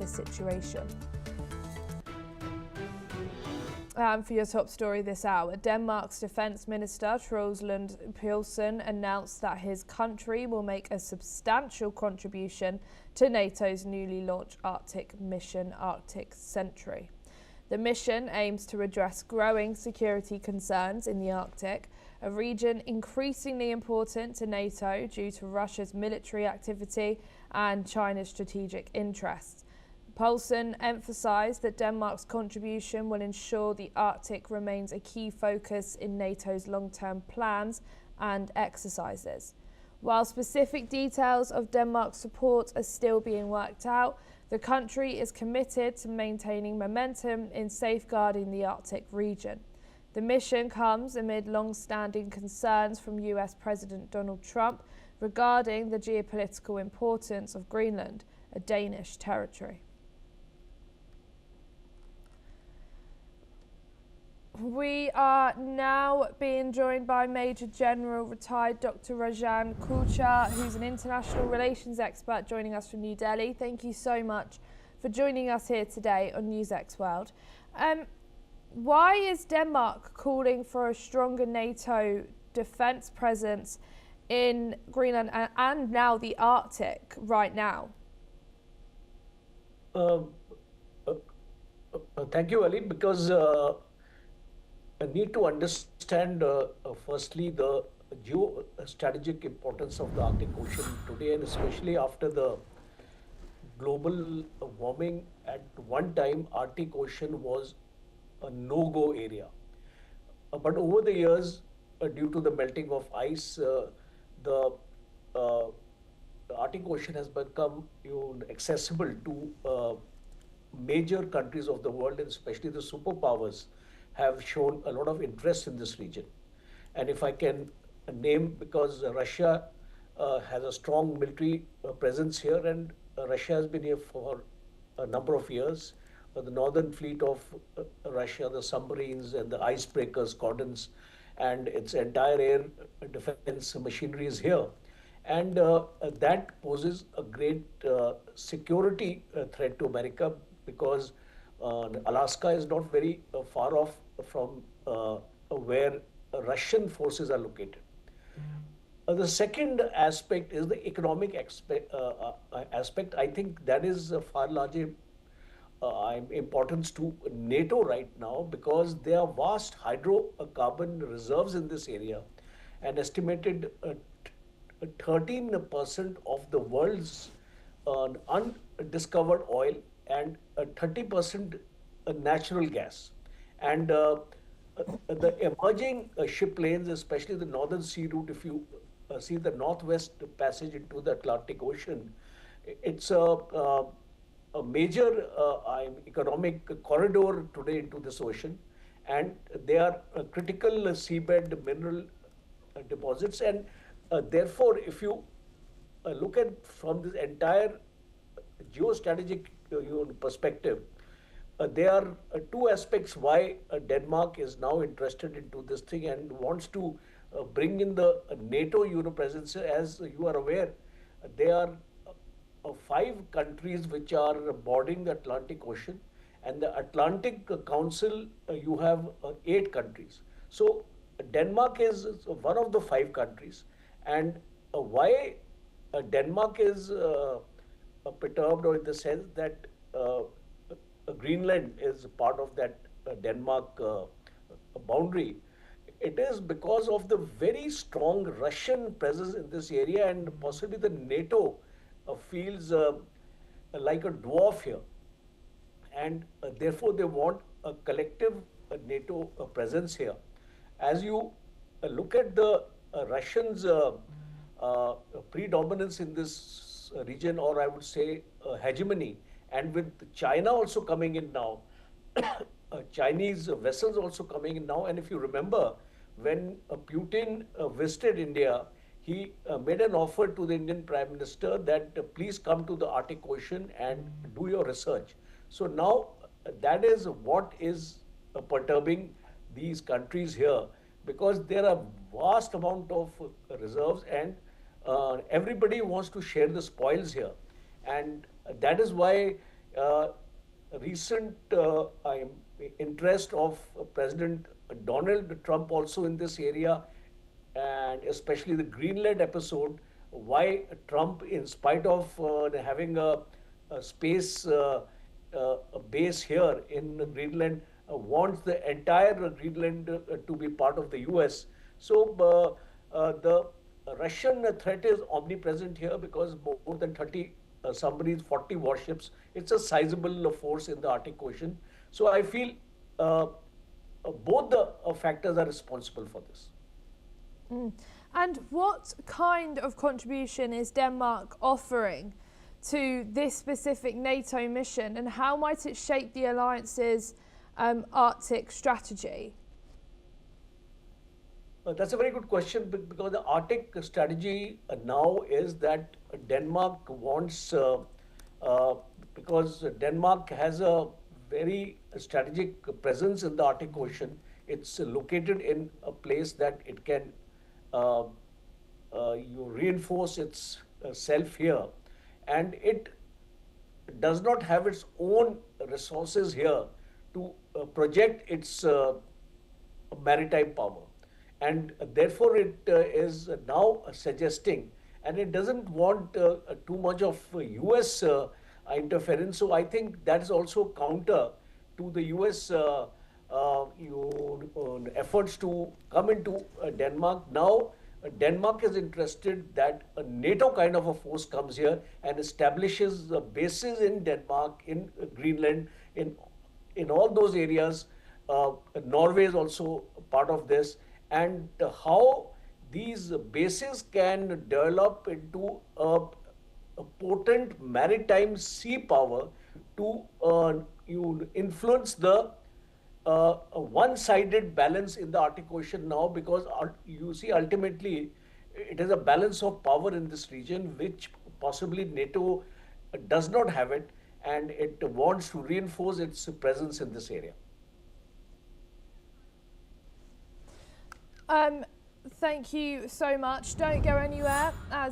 situation. And for your top story this hour, Denmark's Defence Minister Troels Lund Poulsen announced that his country will make a substantial contribution to NATO's newly launched Arctic mission, Arctic Sentry. The mission aims to address growing security concerns in the Arctic, a region increasingly important to NATO due to Russia's military activity and China's strategic interests. Poulsen emphasised that Denmark's contribution will ensure the Arctic remains a key focus in NATO's long-term plans and exercises. While specific details of Denmark's support are still being worked out, the country is committed to maintaining momentum in safeguarding the Arctic region. The mission comes amid long-standing concerns from US President Donald Trump regarding the geopolitical importance of Greenland, a Danish territory. We are now being joined by Major General retired Dr. Rajan Kulchar, who's an international relations expert joining us from New Delhi. Thank you so much for joining us here today on NewsX World. Why is Denmark calling for a stronger NATO defence presence in Greenland and now the Arctic right now? Thank you, Ali, because I need to understand firstly the geostrategic importance of the Arctic Ocean today, and especially after the global warming. At one time, Arctic Ocean was a no-go area. But over the years, due to the melting of ice, the Arctic Ocean has become accessible to major countries of the world, and especially the superpowers have shown a lot of interest in this region. And if I can name, because Russia has a strong military presence here, and Russia has been here for a number of years. The Northern Fleet of Russia, the submarines and the icebreakers, squadrons, and its entire air defense machinery is here. And that poses a great security threat to America, because Alaska is not very far off from where Russian forces are located. The second aspect is the economic aspect. I think that is far larger importance to NATO right now, because there are vast hydrocarbon reserves in this area, and estimated 13% of the world's undiscovered oil and 30% natural gas. And the emerging ship lanes, especially the northern sea route, if you see the northwest passage into the Atlantic Ocean, it's a major economic corridor today into this ocean, and they are critical seabed mineral deposits. And therefore, if you look at from this entire geostrategic perspective, there are two aspects why Denmark is now interested into this thing and wants to bring in the NATO presence. As you are aware, there are 5 countries which are bordering the Atlantic Ocean, and the Atlantic Council, you have 8 countries. So Denmark is one of the 5 countries. And why Denmark is perturbed, or in the sense that Greenland is part of that Denmark boundary, it is because of the very strong Russian presence in this area, and possibly the NATO feels like a dwarf here. And therefore they want a collective NATO presence here. As you look at the Russians' predominance in this region, or I would say hegemony, and with China also coming in now, Chinese vessels also coming in now. And if you remember, when Putin visited India, he made an offer to the Indian Prime Minister that please come to the Arctic Ocean and do your research. So now that is what is perturbing these countries here, because there are vast amount of reserves, and everybody wants to share the spoils here. And that is why uh, recent interest of President Donald Trump also in this area, and especially the Greenland episode, why Trump, in spite of having a space a base here in Greenland, wants the entire Greenland to be part of the US. So the Russian threat is omnipresent here because more than 30 submarines, 40 warships. It's a sizable force in the Arctic Ocean. So I feel both the factors are responsible for this. And what kind of contribution is Denmark offering to this specific NATO mission, and how might it shape the alliance's Arctic strategy? That's a very good question because the Arctic strategy now is that Denmark wants, because Denmark has a very strategic presence in the Arctic Ocean. It's located in a place that it can uh, you reinforce its self here, and it does not have its own resources here to project its maritime power. And therefore, it is now suggesting, and it doesn't want too much of US interference. So I think that is also counter to the US efforts to come into Denmark. Now, Denmark is interested that a NATO kind of a force comes here and establishes bases in Denmark, in Greenland, in all those areas. Norway is also part of this, and how these bases can develop into a potent maritime sea power to you influence the a one-sided balance in the Arctic Ocean now, because you see ultimately it is a balance of power in this region which possibly NATO does not have it, and it wants to reinforce its presence in this area. Thank you so much. Don't go anywhere as